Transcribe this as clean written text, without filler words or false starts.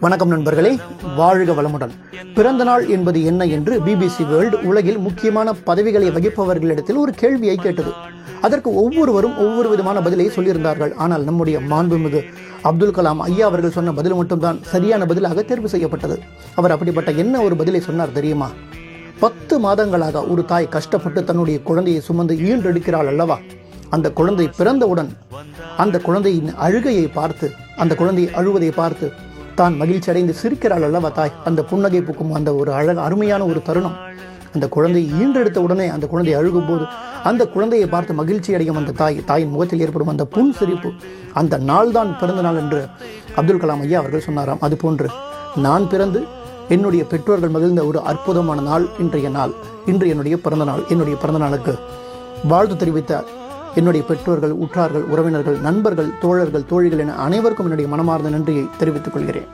வணக்கம் நண்பர்களே, வாழ்க வளமுடன். பிறந்த நாள் என்பது என்ன என்று பிபிசி வேர்ல்டு உலகில் முக்கியமான பதவிகளை வகிப்பவர்களிடத்தில் ஒரு கேள்வியை கேட்டது. அதற்கு ஒவ்வொருவரும் ஒவ்வொரு விதமான பதிலை சொல்லியிருந்தார்கள். ஆனால் நம்முடைய மாண்புமிகு அப்துல் கலாம் ஐயா அவர்கள் சொன்ன பதில் மட்டும்தான் சரியான பதிலாக தேர்வு செய்யப்பட்டது. அவர் அப்படிப்பட்ட என்ன ஒரு பதிலை சொன்னார் தெரியுமா? 10 மாதங்களாக ஒரு தாய் கஷ்டப்பட்டு தன்னுடைய குழந்தையை சுமந்து ஈன்றெடுக்கிறாள் அல்லவா? அந்த குழந்தை பிறந்தவுடன் அந்த குழந்தையின் அழுகையை பார்த்து, அந்த குழந்தை அழுவதை பார்த்து தான் மகிழ்ச்சி அடைந்து சிரிக்கிறாள் அல்லவா தாய்? அந்த புன்னகை பூக்கும் அந்த ஒரு அருமையான ஒரு தருணம். அந்த குழந்தை ஈன்றெடுத்த உடனே அந்த குழந்தை அழுகும் போது அந்த குழந்தையை பார்த்து மகிழ்ச்சி அடையும் அந்த தாயின் முகத்தில் ஏற்படும் அந்த புன் சிரிப்பு, அந்த நாள் தான் பிறந்த நாள் என்று அப்துல் கலாம் ஐயா அவர்கள் சொன்னாராம். அதுபோன்று நான் பிறந்து என்னுடைய பெற்றோர்கள் மகிழ்ந்த ஒரு அற்புதமான நாள் இன்றைய நாள். இன்று என்னுடைய பிறந்த நாள். என்னுடைய பிறந்த நாளுக்கு வாழ்த்து தெரிவித்த என்னுடைய பெற்றோர்கள், உற்றார்கள், உறவினர்கள், நண்பர்கள், தோழர்கள், தோழிகள் என அனைவருக்கும் என்னுடைய மனமார்ந்த நன்றியை தெரிவித்துக் கொள்கிறேன்.